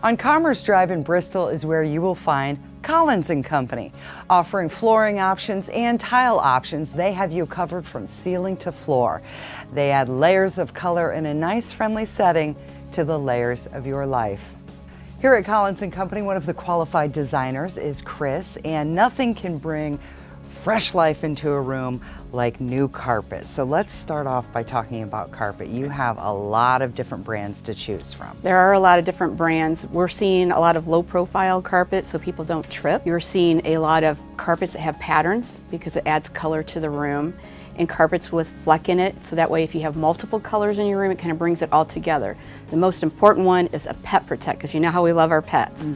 On Commerce Drive in Bristol is where you will find Collins & Company. Offering flooring options and tile options, they have you covered from ceiling to floor. They add layers of color in a nice, friendly setting to the layers of your life. Here at Collins & Company, one of the qualified designers is Chris, and nothing can bring fresh life into a room like new carpet. So let's start off by talking about carpet. You have a lot of different brands to choose from. There are a lot of different brands. We're seeing a lot of low profile carpets so people don't trip. You're seeing a lot of carpets that have patterns because it adds color to the room, and carpets with fleck in it, so that way if you have multiple colors in your room, it kind of brings it all together. The most important one is a pet protect, because you know how we love our pets.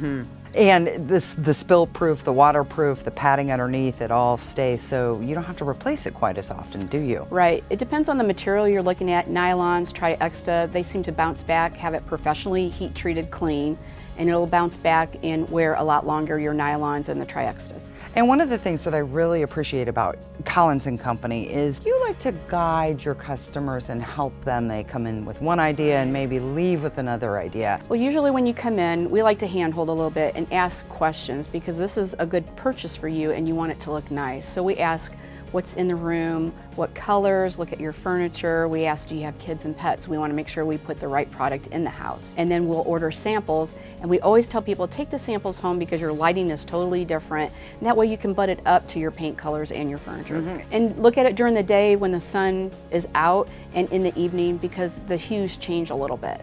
And the spill proof, the waterproof, the padding underneath, it all stays, so you don't have to replace it quite as often, do you? Right. It depends on the material you're looking at. Nylons, Tri-Exta, they seem to bounce back, have it professionally heat treated clean, and it'll bounce back and wear a lot longer, your nylons and the Tri-Extas. And one of the things that I really appreciate about Collins & Company is you like to guide your customers and help them. They come in with one idea and maybe leave with another idea. Well, usually when you come in, we like to handhold a little bit and ask questions, because this is a good purchase for you and you want it to look nice. So we ask what's in the room, what colors, look at your furniture. We ask, do you have kids and pets? We want to make sure we put the right product in the house. And then we'll order samples, and we always tell people, take the samples home because your lighting is totally different. And that way you can butt it up to your paint colors and your furniture. And look at it during the day when the sun is out, and in the evening, because the hues change a little bit.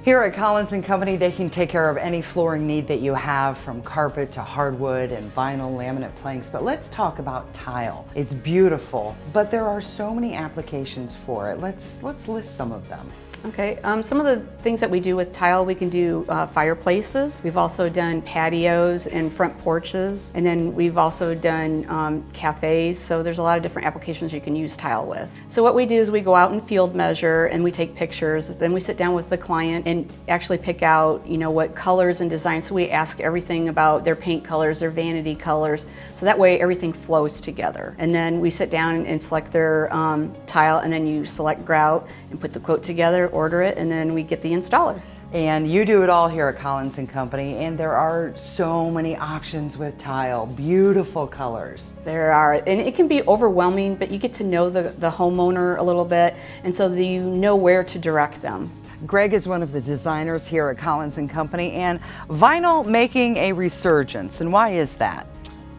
Here at Collins & Company, they can take care of any flooring need that you have, from carpet to hardwood and vinyl laminate planks. But let's talk about tile. It's beautiful, but there are so many applications for it. Let's list some of them. Okay, some of the things that we do with tile, we can do fireplaces. We've also done patios and front porches, and then we've also done cafes. So there's a lot of different applications you can use tile with. So what we do is we go out and field measure, and we take pictures. Then we sit down with the client and actually pick out, you know, what colors and designs. So we ask everything about their paint colors, their vanity colors, so that way everything flows together. And then we sit down and select their tile, and then you select grout and put the quote together, order it, and then we get the installer. And you do it all here at Collins & Company, and there are so many options with tile, beautiful colors. There are, and it can be overwhelming, but you get to know the homeowner a little bit, and so that you know where to direct them. Greg is one of the designers here at Collins & Company, and vinyl making a resurgence, and why is that?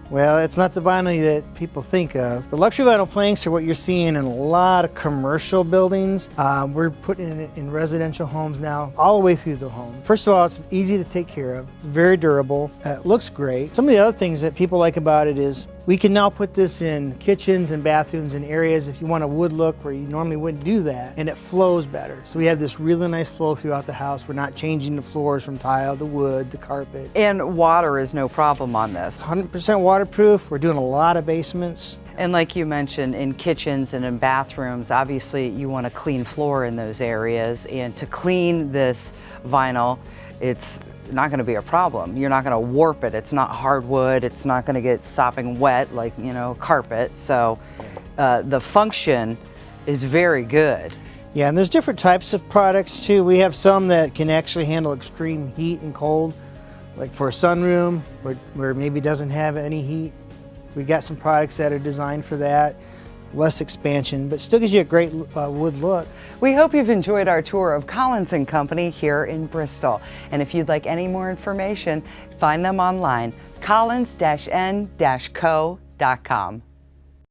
Well, it's not the vinyl that people think of. The luxury vinyl planks are what you're seeing in a lot of commercial buildings. We're putting it in residential homes now, all the way through the home. First of all, it's easy to take care of. It's very durable. It looks great. Some of the other things that people like about it is we can now put this in kitchens and bathrooms and areas if you want a wood look where you normally wouldn't do that, and it flows better. So we have this really nice flow throughout the house. We're not changing the floors from tile to wood to carpet. And water is no problem on this. 100% waterproof. We're doing a lot of basements. And like you mentioned, in kitchens and in bathrooms, obviously you want a clean floor in those areas, and to clean this vinyl, it's not going to be a problem. You're not going to warp it. It's not hardwood. It's not going to get sopping wet like, you know, carpet. So the function is very good. Yeah, and there's different types of products too. We have some that can actually handle extreme heat and cold, like for a sunroom where maybe doesn't have any heat. We've got some products that are designed for that. Less expansion, but still gives you a great wood look. We hope you've enjoyed our tour of Collins & Company here in Bristol. And if you'd like any more information, find them online, collins-n-co.com.